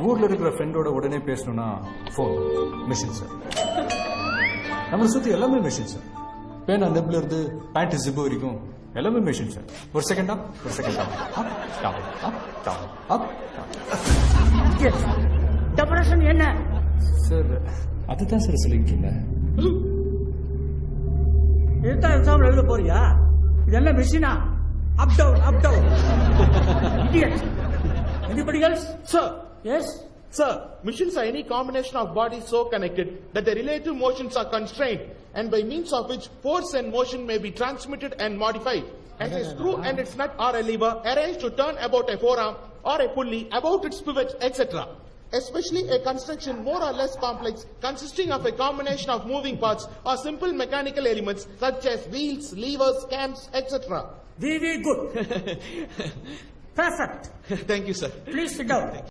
ஊர்ல இருக்கிற ஃப்ரெண்டோட உடனே பேசணும்னா ஃபோன் மிஷின் சார். நம்மளை சுற்றி எல்லாமே மிஷின் சார். பேனா நெப்ல இருந்து பேண்ட் ஜிப்பு வரைக்கும் எல்லாமே மிஷின் சார். ஒரு செகண்ட் அப், ஒரு second up, up down, up down, up டெபரேஷன் என்ன சார்? அதுதான் சார் சொல்லிட்டு இருந்தேன். இதுதான் எக்ஸாம் எழுத போறியா? இதெல்லாம் மிஷினா? Up down, up down. Idiot. Anybody else? Sir. Yes? Sir, machines are any combination of bodies so connected that the relative motions are constrained and by means of which force and motion may be transmitted and modified. As a screw and its nut or a lever arranged to turn about a forearm or a pulley about its pivot, etc. Especially a construction more or less complex consisting of a combination of moving parts or simple mechanical elements such as wheels, levers, cams, etc. Very good. Perfect. Thank you, sir. Please sit down.